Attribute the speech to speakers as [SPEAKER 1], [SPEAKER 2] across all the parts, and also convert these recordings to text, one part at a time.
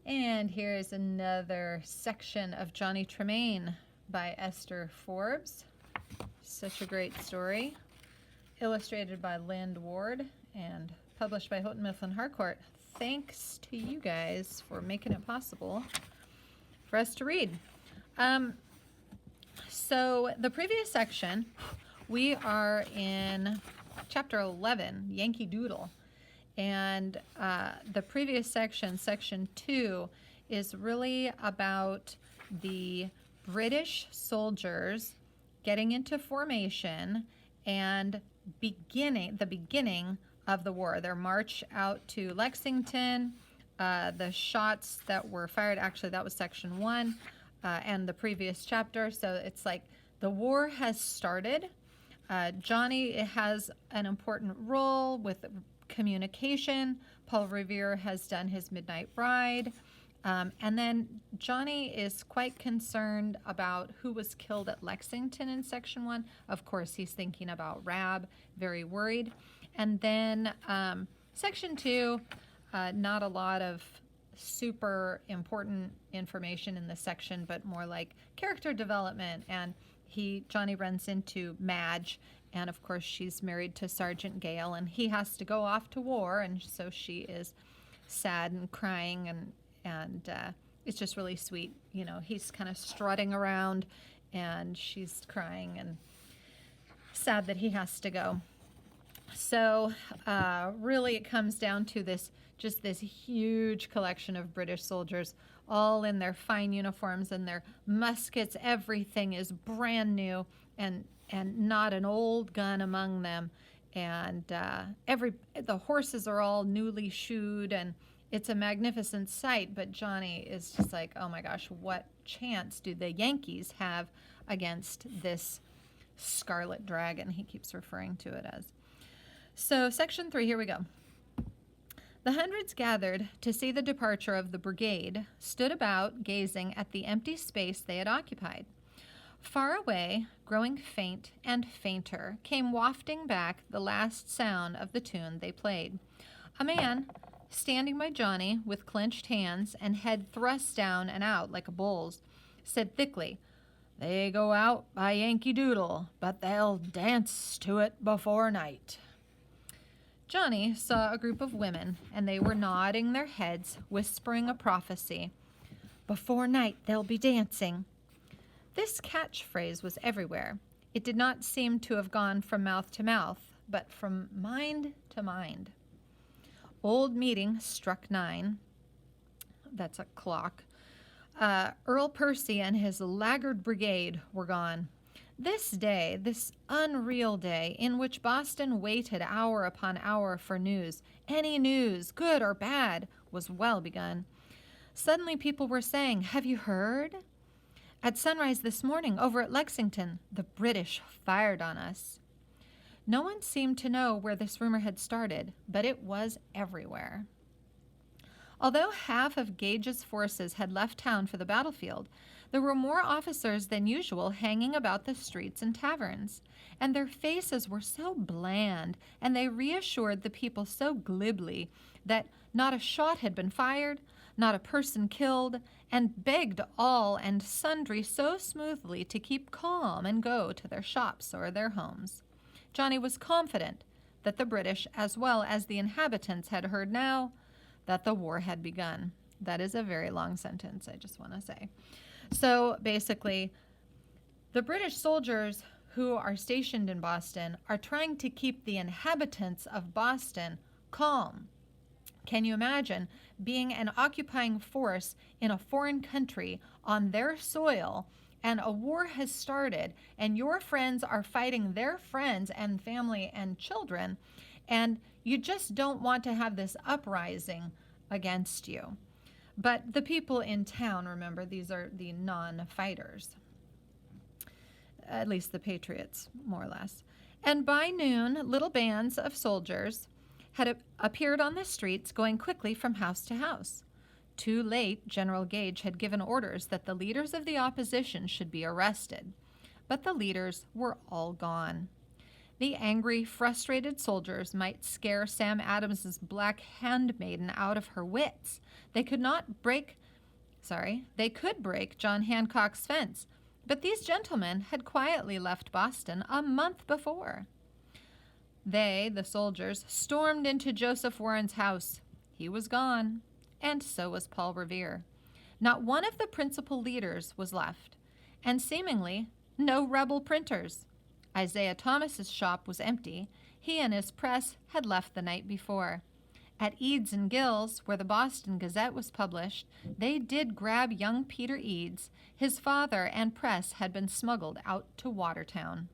[SPEAKER 1] And here is another section of Johnny Tremain by Esther Forbes. Such a great story. Illustrated by Lynd Ward and published by Houghton Mifflin Harcourt. Thanks to you guys for making it possible for us to read. So the previous section, we are in chapter 11, Yankee Doodle. And the previous section, section 2, is really about the British soldiers getting into formation and the beginning of the war. Their march out to Lexington, the shots that were fired, actually that was section 1 and the previous chapter. So it's like the war has started. Johnny has an important role with communication. Paul Revere has done his Midnight Ride. And then Johnny is quite concerned about who was killed at Lexington in section 1. Of course, he's thinking about Rab, very worried. And then section 2, not a lot of super important information in this section, but more like character development. And Johnny runs into Madge, and of course she's married to Sergeant Gale, and he has to go off to war, and so she is sad and crying, and it's just really sweet. You know, he's kind of strutting around, and she's crying and sad that he has to go. So really it comes down to this huge collection of British soldiers, all in their fine uniforms and their muskets. Everything is brand new, and not an old gun among them. And the horses are all newly shoed, and it's a magnificent sight. But Johnny is just like, oh my gosh, what chance do the Yankees have against this Scarlet Dragon? He keeps referring to it as. So section 3, here we go. The hundreds gathered to see the departure of the brigade stood about, gazing at the empty space they had occupied. Far away, growing faint and fainter, came wafting back the last sound of the tune they played. A man, standing by Johnny with clenched hands and head thrust down and out like a bull's, said thickly, "They go out by Yankee Doodle, but they'll dance to it before night." Johnny saw a group of women, and they were nodding their heads, whispering a prophecy. "Before night they'll be dancing." This catchphrase was everywhere. It did not seem to have gone from mouth to mouth, but from mind to mind. Old Meeting struck 9. That's a clock. Earl Percy and his laggard brigade were gone. This day, this unreal day, in which Boston waited hour upon hour for news, any news, good or bad, was well begun. Suddenly people were saying, "Have you heard? At sunrise this morning, over at Lexington, the British fired on us." No one seemed to know where this rumor had started, but it was everywhere. Although half of Gage's forces had left town for the battlefield, there were more officers than usual hanging about the streets and taverns, and their faces were so bland, and they reassured the people so glibly that not a shot had been fired, not a person killed, and begged all and sundry so smoothly to keep calm and go to their shops or their homes. Johnny was confident that the British, as well as the inhabitants, had heard now that the war had begun. That is a very long sentence, I just want to say. So basically, the British soldiers who are stationed in Boston are trying to keep the inhabitants of Boston calm. Can you imagine being an occupying force in a foreign country on their soil, and a war has started, and your friends are fighting their friends and family and children, and you just don't want to have this uprising against you? But the people in town, remember, these are the non-fighters, at least the patriots, more or less. And by noon, little bands of soldiers had appeared on the streets, going quickly from house to house. Too late, General Gage had given orders that the leaders of the opposition should be arrested, but the leaders were all gone. The angry, frustrated soldiers might scare Sam Adams's black handmaiden out of her wits. They could break John Hancock's fence, but these gentlemen had quietly left Boston a month before. They, the soldiers, stormed into Joseph Warren's house. He was gone, and so was Paul Revere. Not one of the principal leaders was left, and seemingly no rebel printers. Isaiah Thomas's shop was empty. He and his press had left the night before. At Eads and Gill's, where the Boston Gazette was published, they did grab young Peter Eads. His father and press had been smuggled out to Watertown.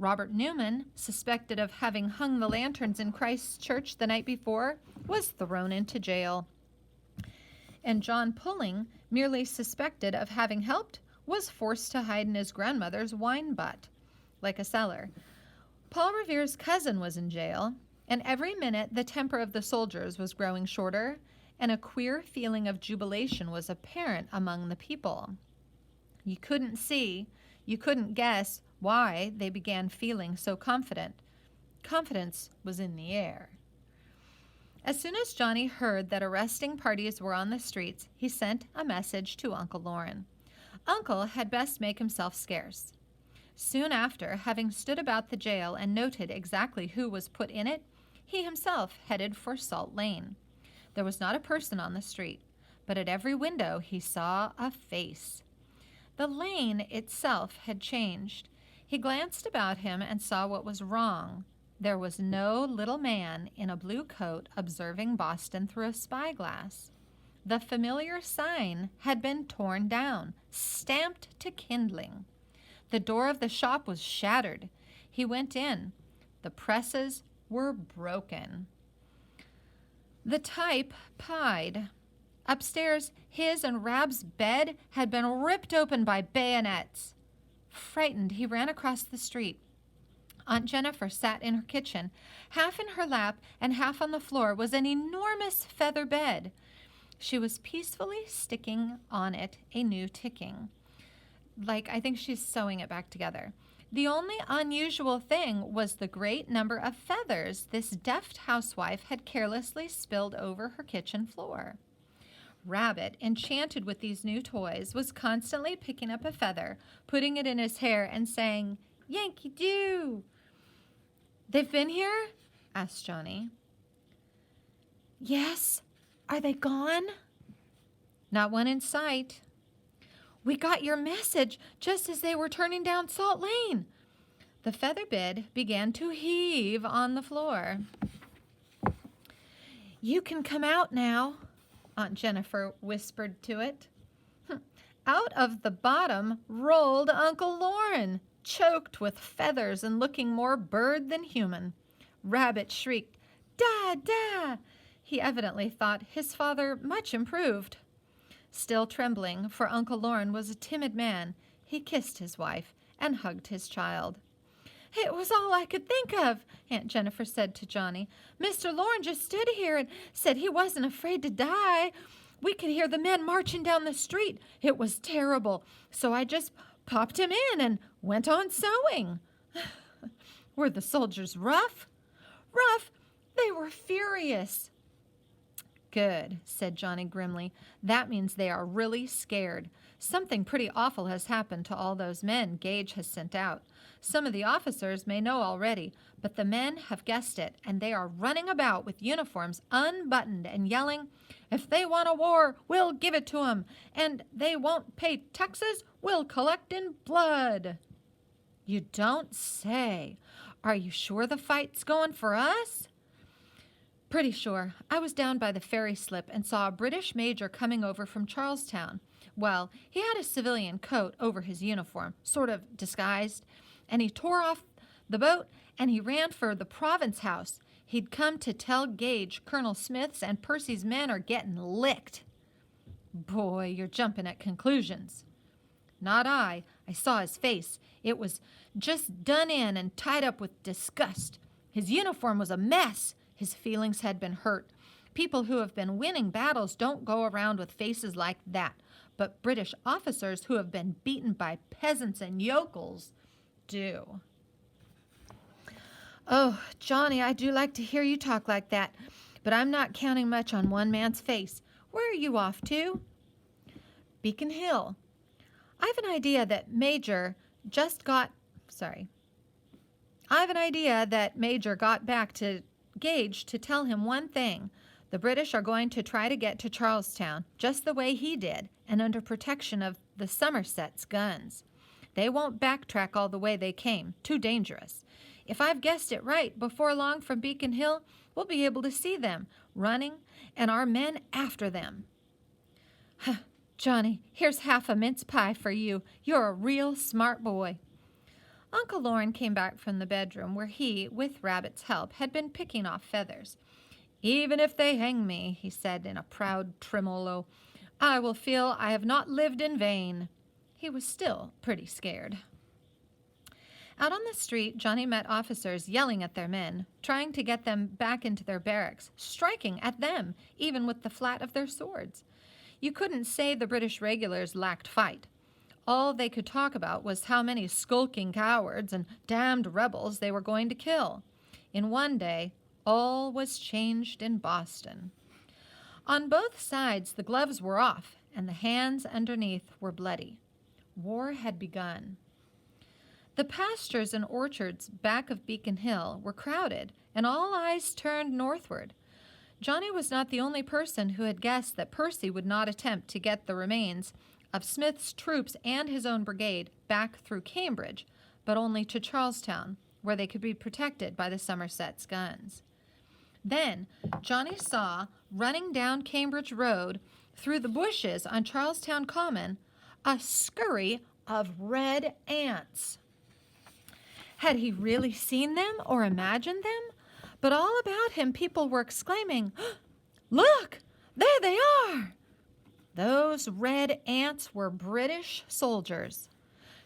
[SPEAKER 1] Robert Newman, suspected of having hung the lanterns in Christ's Church the night before, was thrown into jail. And John Pulling, merely suspected of having helped, was forced to hide in his grandmother's wine butt, like a cellar. Paul Revere's cousin was in jail, and every minute the temper of the soldiers was growing shorter, and a queer feeling of jubilation was apparent among the people. You couldn't guess why they began feeling so confident. Confidence was in the air. As soon as Johnny heard that arresting parties were on the streets, he sent a message to Uncle Loren. Uncle had best make himself scarce. Soon after, having stood about the jail and noted exactly who was put in it, he himself headed for Salt Lane. There was not a person on the street, but at every window he saw a face. The lane itself had changed. He glanced about him and saw what was wrong. There was no little man in a blue coat observing Boston through a spyglass. The familiar sign had been torn down, stamped to kindling. The door of the shop was shattered. He went in. The presses were broken. The type pied. Upstairs, his and Rab's bed had been ripped open by bayonets. Frightened, he ran across the street. Aunt Jennifer sat in her kitchen. Half in her lap and half on the floor was an enormous feather bed. She was peacefully sticking on it a new ticking. I think she's sewing it back together. The only unusual thing was the great number of feathers this deft housewife had carelessly spilled over her kitchen floor. Rabbit, enchanted with these new toys, was constantly picking up a feather, putting it in his hair, and saying, "Yankee Doo!" "They've been here?" asked Johnny. "Yes. Are they gone?" "Not one in sight." "We got your message just as they were turning down Salt Lane." The feather bed began to heave on the floor. "You can come out now," Aunt Jennifer whispered to it. Out of the bottom rolled Uncle Loren, choked with feathers and looking more bird than human. Rabbit shrieked, "Da, da!" He evidently thought his father much improved. Still trembling, for Uncle Loren was a timid man, he kissed his wife and hugged his child. "It was all I could think of," Aunt Jennifer said to Johnny. "Mr. Loren just stood here and said he wasn't afraid to die. We could hear the men marching down the street. It was terrible. So I just popped him in and went on sewing." "Were the soldiers rough?" "Rough? They were furious." "Good," said Johnny grimly. "That means they are really scared. Something pretty awful has happened to all those men Gage has sent out. Some of the officers may know already, but the men have guessed it, and they are running about with uniforms unbuttoned and yelling, 'If they want a war, we'll give it to 'em, and they won't pay taxes, we'll collect in blood.'" "You don't say. Are you sure the fight's going for us?" "Pretty sure. I was down by the ferry slip and saw a British major coming over from Charlestown. Well, he had a civilian coat over his uniform, sort of disguised, and he tore off the boat and he ran for the Province House. He'd come to tell Gage Colonel Smith's and Percy's men are getting licked." "Boy, you're jumping at conclusions." "Not I. I saw his face. It was just done in and tied up with disgust. His uniform was a mess. His feelings had been hurt. People who have been winning battles don't go around with faces like that, but British officers who have been beaten by peasants and yokels do." Oh, Johnny, I do like to hear you talk like that, but I'm not counting much on one man's face. Where are you off to? Beacon Hill. I have an idea that Major got back to Gage to tell him one thing. The British are going to try to get to Charlestown, just the way he did, and under protection of the Somerset's guns. They won't backtrack all the way they came. Too dangerous. If I've guessed it right, before long from Beacon Hill, we'll be able to see them, running, and our men after them. Johnny, here's half a mince pie for you. You're a real smart boy. Uncle Lorne came back from the bedroom where he, with Rabbit's help, had been picking off feathers. Even if they hang me, he said in a proud tremolo, I will feel I have not lived in vain. He was still pretty scared. Out on the street, Johnny met officers yelling at their men, trying to get them back into their barracks, striking at them, even with the flat of their swords. You couldn't say the British regulars lacked fight. All they could talk about was how many skulking cowards and damned rebels they were going to kill. In one day, all was changed in Boston. On both sides, the gloves were off, and the hands underneath were bloody. War had begun. The pastures and orchards back of Beacon Hill were crowded, and all eyes turned northward. Johnny was not the only person who had guessed that Percy would not attempt to get the remains of Smith's troops and his own brigade back through Cambridge, but only to Charlestown, where they could be protected by the Somerset's guns. Then Johnny saw, running down Cambridge Road through the bushes on Charlestown Common, a scurry of red ants. Had he really seen them or imagined them? But all about him people were exclaiming, Look! There they are! Those red ants were British soldiers.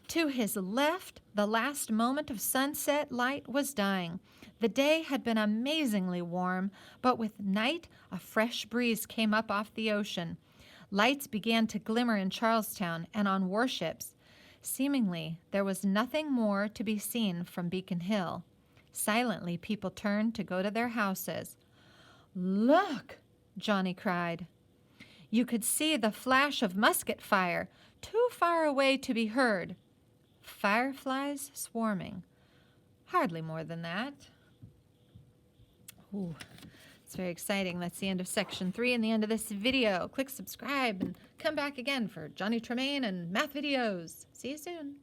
[SPEAKER 1] To his left, the last moment of sunset light was dying. The day had been amazingly warm, but with night, a fresh breeze came up off the ocean. Lights began to glimmer in Charlestown and on warships. Seemingly, there was nothing more to be seen from Beacon Hill. Silently, people turned to go to their houses. Look! Johnny cried. You could see the flash of musket fire, too far away to be heard. Fireflies swarming. Hardly more than that. Ooh, it's very exciting. That's the end of section 3 and the end of this video. Click subscribe and come back again for Johnny Tremain and math videos. See you soon.